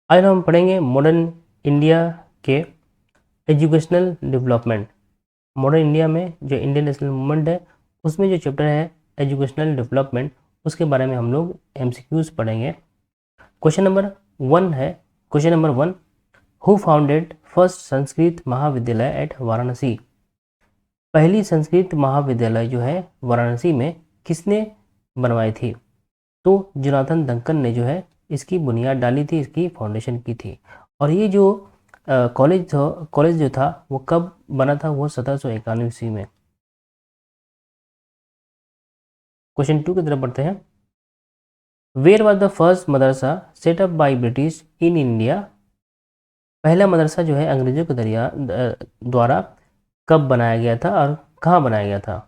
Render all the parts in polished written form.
आज हम पढ़ेंगे मॉडर्न इंडिया के एजुकेशनल डेवलपमेंट। मॉडर्न इंडिया में जो इंडियन नेशनल मूवमेंट है उसमें जो चैप्टर है एजुकेशनल डेवलपमेंट, उसके बारे में हम लोग एमसीक्यूज पढ़ेंगे। क्वेश्चन नंबर 1 है, question number 1, who founded first Sanskrit महाविद्यालय एट वाराणसी? पहली संस्कृत महाविद्यालय जो है वाराणसी में किसने बनवाई थी? तो जोनाथन डंकन ने जो है इसकी बुनियाद डाली थी, इसकी फाउंडेशन की थी। और ये जो कॉलेज जो था वो कब बना था? वो 1791 ईस्वी में। क्वेश्चन 2 की तरफ बढ़ते हैं। Where was the first madrasa set up by British in India? पहला मदरसा जो है अंग्रेजों के द्वारा कब बनाया गया था और कहाँ बनाया गया था?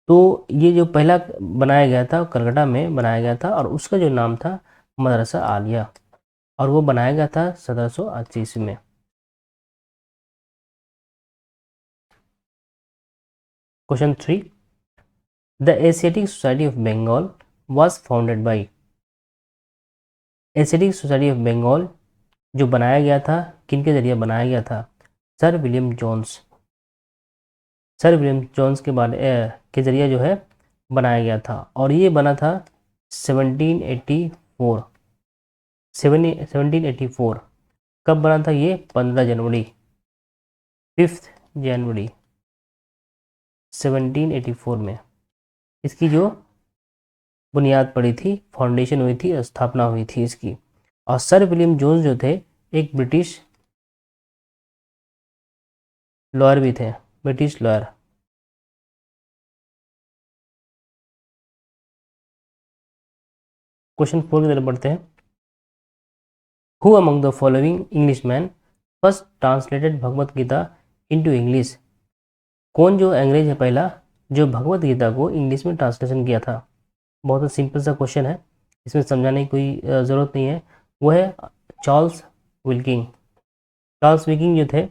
तो ये जो पहला बनाया गया था कलकत्ता में बनाया गया था और उसका जो नाम था मदरसा आलिया, और वो बनाया गया था 1780 ईस्वी में। Question 3, the Asiatic Society of Bengal was founded by? Asiatic Society of Bengal जो बनाया गया था किनके जरिए बनाया गया था? Sir William Jones. Sir William Jones के जरिए जो है बनाया गया था, और ये बना था 1784। 1784 कब बना था ये? 15 जनवरी, 5 जनवरी 1784 में इसकी जो बुनियाद पड़ी थी, फाउंडेशन हुई थी, स्थापना हुई थी इसकी। और सर विलियम जोन्स जो थे एक ब्रिटिश लॉयर भी थे, ब्रिटिश लॉयर। क्वेश्चन 4 की तरफ बढ़ते हैं। Who among the following Englishman first translated Bhagavad Gita into English? कौन जो अंग्रेज है पहला जो भगवत गीता को इंग्लिश में ट्रांसलेशन किया था? बहुत ही सिंपल सा क्वेश्चन है, इसमें समझाने की कोई ज़रूरत नहीं है। वो है चार्ल्स विल्किंग। चार्ल्स विल्किंग जो थे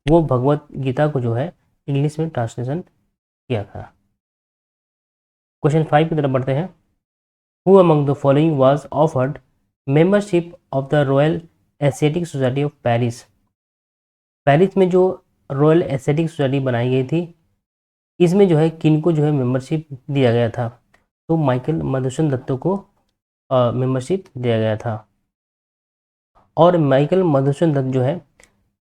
वो भगवत गीता को जो है इंग्लिश में ट्रांसलेशन किया था। क्वेश्चन 5 की तरफ बढ़ते हैं। Who among the following was offered membership of the royal Asiatic Society of Paris? Paris में जो रॉयल एशियाटिक सोसाइटी बनाई गई थी इसमें जो है किनको जो है मेंबरशिप दिया गया था? तो माइकल मधुसूदन दत्त को मेंबरशिप दिया गया था। और माइकल मधुसूदन दत्त जो है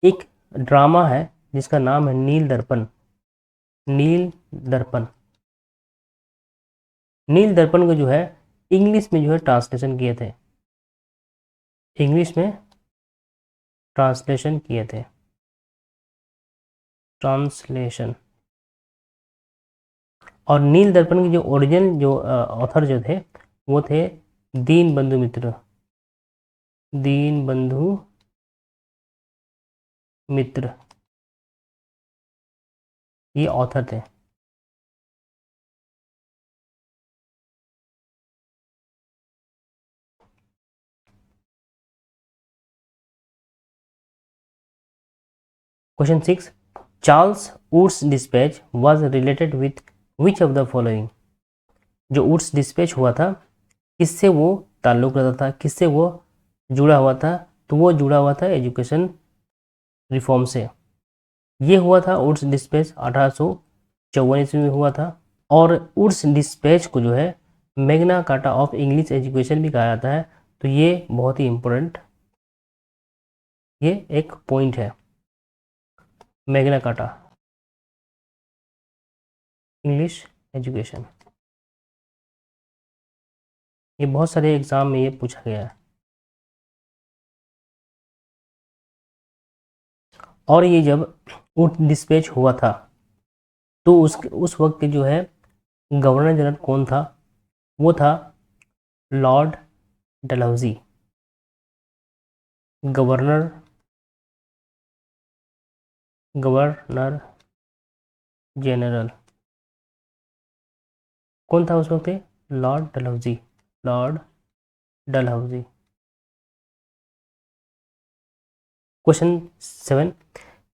एक ड्रामा है जिसका नाम है नील दर्पण। नील दर्पण, नील दर्पण को जो है इंग्लिश में जो है ट्रांसलेशन किए थे, इंग्लिश में ट्रांसलेशन किए थे, ट्रांसलेशन। और नील दर्पण के जो ओरिजिनल जो ऑथर जो थे वो थे दीन बंधु मित्र। दीन बंधु मित्र ये ऑथर थे। Question 6, Charles Wood's dispatch was related with which of the following? जो वुड्स डिस्पैच हुआ था किससे वो ताल्लुक़ रखता था, किससे वो जुड़ा हुआ था? तो वो जुड़ा हुआ था एजुकेशन रिफॉर्म से। ये हुआ था वुड्स डिस्पैच 1854 ईस्वी में हुआ था। और वुड्स डिस्पैच को जो है Magna carta of English education भी कहा जाता है। तो ये बहुत ही इम्पोर्टेंट ये एक पॉइंट है, मैग्ना कार्टा इंग्लिश एजुकेशन। ये बहुत सारे एग्जाम में ये पूछा गया है। और ये जब वुड्स डिस्पैच हुआ था तो उस वक्त के जो है गवर्नर जनरल कौन था? वो था Lord Dalhousie. Governor governor general कौन था उस वक्त? Lord Dalhousie, Lord Dalhousie. Question 7,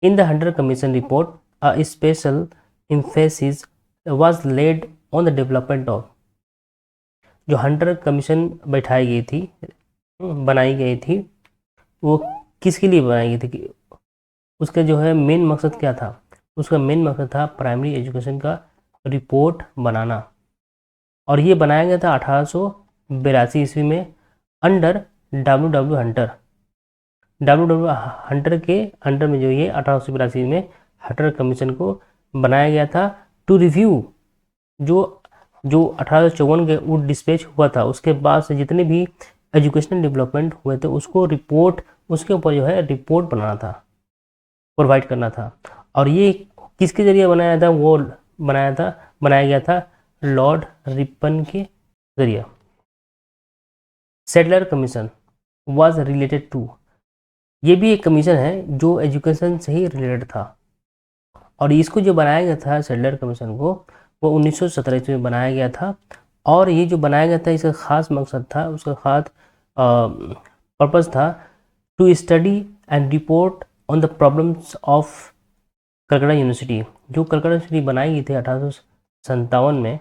in the Hunter commission report a special emphasis was laid on the development of? जो हंटर कमीशन बैठाई गई थी, बनाई गई थी, वो किसके लिए बनाई गई थी, कि उसका जो है मेन मकसद क्या था? उसका मेन मकसद था प्राइमरी एजुकेशन का रिपोर्ट बनाना, और ये बनाया गया था 1882 ईस्वी में under W Hunter. W Hunter के अंडर में जो ये 1882 में हंटर कमीशन को बनाया गया था टू रिव्यू जो जो 1854 के वुड डिस्पैच हुआ था, उसके बाद से जितने भी एजुकेशनल डेवलपमेंट हुए थे उसको रिपोर्ट, उसके ऊपर जो है रिपोर्ट बनाना था, प्रोवाइड करना था। और ये किसके जरिए बनाया था? वो बनाया गया था लॉर्ड रिपन के जरिए। Sadler commission was related to, ये भी एक कमीशन है जो एजुकेशन से ही रिलेटेड था, और इसको जो बनाया गया था सेटलर कमीशन को, वो 1917 ईस्वी में बनाया गया था। और ये जो बनाया गया था इसका ख़ास मकसद था, उसका ख़ास पर्पज़ था to study and report on the problems of Calcutta University. जो कलकत्ता यूनिवर्सिटी बनाई गई थी 1857 में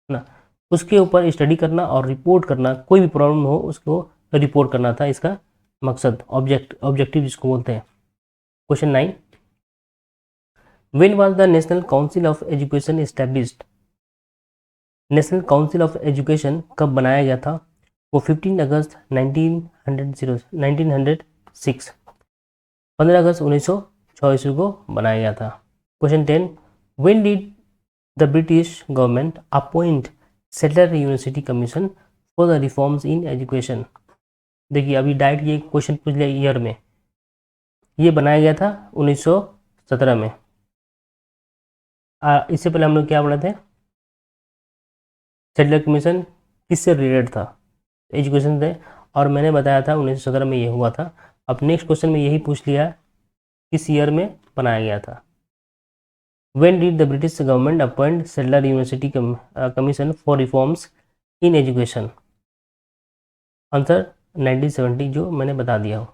ना, उसके ऊपर स्टडी करना और रिपोर्ट करना, कोई भी प्रॉब्लम हो उसको रिपोर्ट करना था इसका मकसद, ऑब्जेक्टिव जिसको बोलते हैं। Question 9, when was the national council of education established? National council of education कब बनाया गया था? वो 15 अगस्त 1906, 15 अगस्त 1906 ईस्वी को बनाया गया था। Question 10, when did the British government appoint Sadler university commission for the reforms in education? देखिए अभी डायरेक्ट ये क्वेश्चन पूछ लिया ईयर में, ये बनाया गया था 1917 में। इससे पहले हम लोग क्या पढ़े थे? सेटलर कमीशन किससे रिलेटेड था? एजुकेशन से, और मैंने बताया था 1917 में ये हुआ था। अब नेक्स्ट क्वेश्चन में यही पूछ लिया किस ईयर में बनाया गया था। When did the British government appoint Sadler university commission for reforms in education? Answer 1970, जो मैंने बता दिया हो।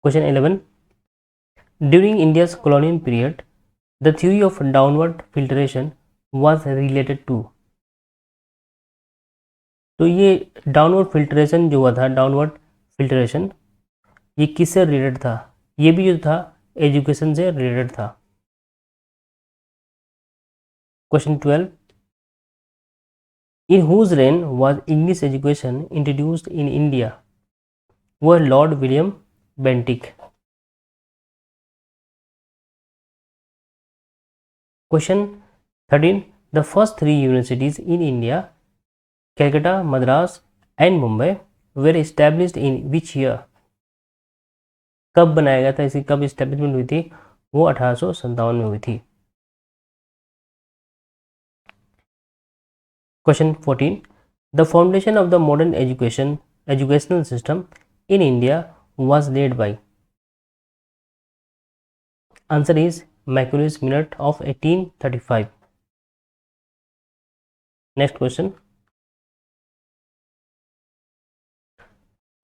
Question 11, during India's colonial period the theory of downward filtration was related to? तो ये डाउनवर्ड फिल्ट्रेशन जो हुआ था, डाउनवर्ड फिल्ट्रेशन, ये किससे रिलेटेड था? ये भी जो था एजुकेशन से रिलेटेड था। Question 12, in whose reign was English education introduced in India? वो है Lord William Bentinck. Question 13, the first 3 universities in India, Calcutta, Madras and Mumbai, were established in which year? कब बनाया गया था, इसकी कब इस्टेब्लिशमेंट हुई थी? वो 1857 में हुई थी। Question 14, the foundation of the modern educational system in India was laid by? Answer is Macaulay Minute of 1835. Next question,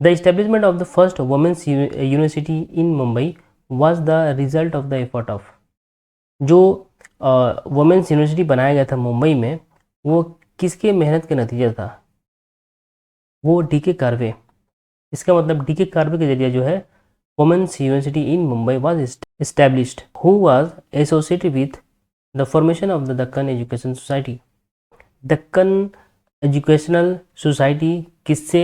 the establishment of the first women's university in Mumbai was the result of the effort of? जो women's university बनाया गया था मुंबई में, वो किसके मेहनत के नतीजा था? वो डीके कार्वे। इसका मतलब डीके कार्वे के जरिए जो है women's university in Mumbai was established. Who was associated with the formation of the Deccan education society? Deccan educational society किससे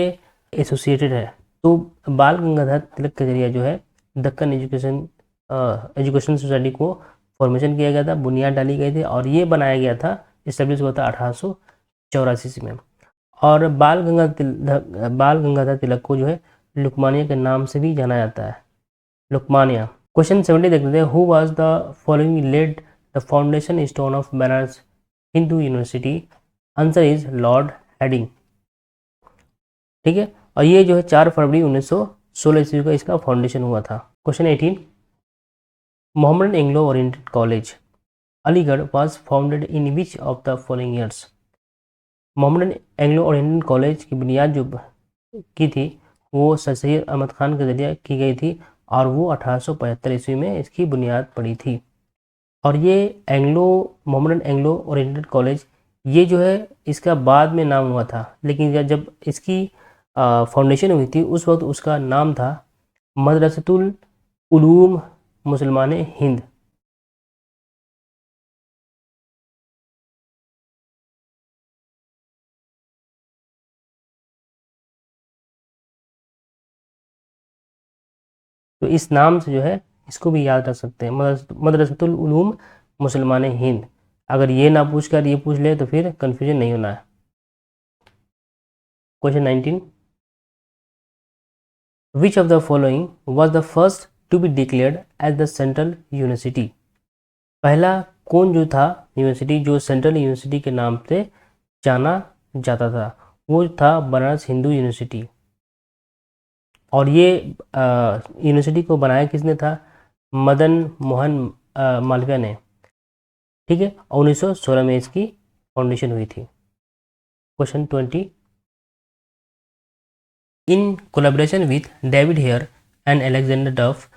एसोसिएटेड है? तो बाल गंगाधर तिलक के जरिए जो है दक्कन एजुकेशन सोसाइटी को फॉर्मेशन किया गया था, बुनियाद डाली गई थी, और ये बनाया गया था, इस्टेब्लिश हुआ था 1884 में। और बाल गंगाधर तिलक को जो है लुकमानिया के नाम से भी जाना जाता है, लुकमानिया। क्वेश्चन 70 देखते थे, who was the following led the foundation stone of Banaras Hindu university? Answer is lord Hardinge. ठीक है, और ये जो है 4 फरवरी 1916 ईस्वी का इसका फाउंडेशन हुआ था। Question 18, Mohammedan Anglo oriented college Aligarh was founded in which of the following years? Mohammedan Anglo oriented college की बुनियाद जो की थी वो सर सैयद अहमद खान के जरिए की गई थी, और वो 1875 ईस्वी में इसकी बुनियाद पड़ी थी। और ये मोहम्मदन एंग्लो ओरिएंटेड कॉलेज, ये जो है इसका बाद में नाम हुआ था, लेकिन जब इसकी फाउंडेशन हुई थी उस वक्त उसका नाम था मदरसतुल उलूम मुसलमान हिंद। तो इस नाम से जो है इसको भी याद रख सकते हैं, मदरसतुल उलूम मुसलमान हिंद। अगर ये ना पूछ कर ये पूछ ले तो फिर कंफ्यूजन नहीं होना है। Question 19, which of the following was the first to be declared as the central university. पहला कौन जो था यूनिवर्सिटी जो सेंट्रल यूनिवर्सिटी के नाम से जाना जाता था, वो था बनारस हिंदू यूनिवर्सिटी। और ये यूनिवर्सिटी को बनाया किसने था, मदन मोहन मालवीय ने। ठीक है, 1916 में इसकी फाउंडेशन हुई थी। Question 20, in collaboration with David Hare and Alexander Duff,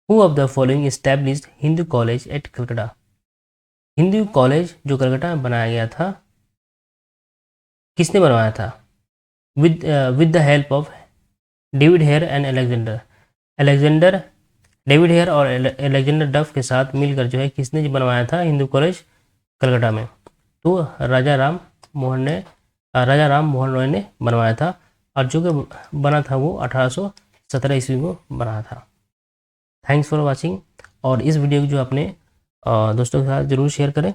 who of the following established Hindu college at Calcutta. Hindu college जो कलकत्ता में बनाया गया था, किसने बनवाया था, with the help of David Hare and Alexander David Hare और अलेक्जेंडर डफ के साथ मिलकर जो है किसने बनवाया था हिंदू कॉलेज कलकत्ता में। तो राजा राम मोहन रॉय ने बनवाया था, और जो कि बना था वो 1817 ईस्वी को बना था। Thanks for watching. और इस वीडियो को जो अपने दोस्तों के साथ ज़रूर शेयर करें।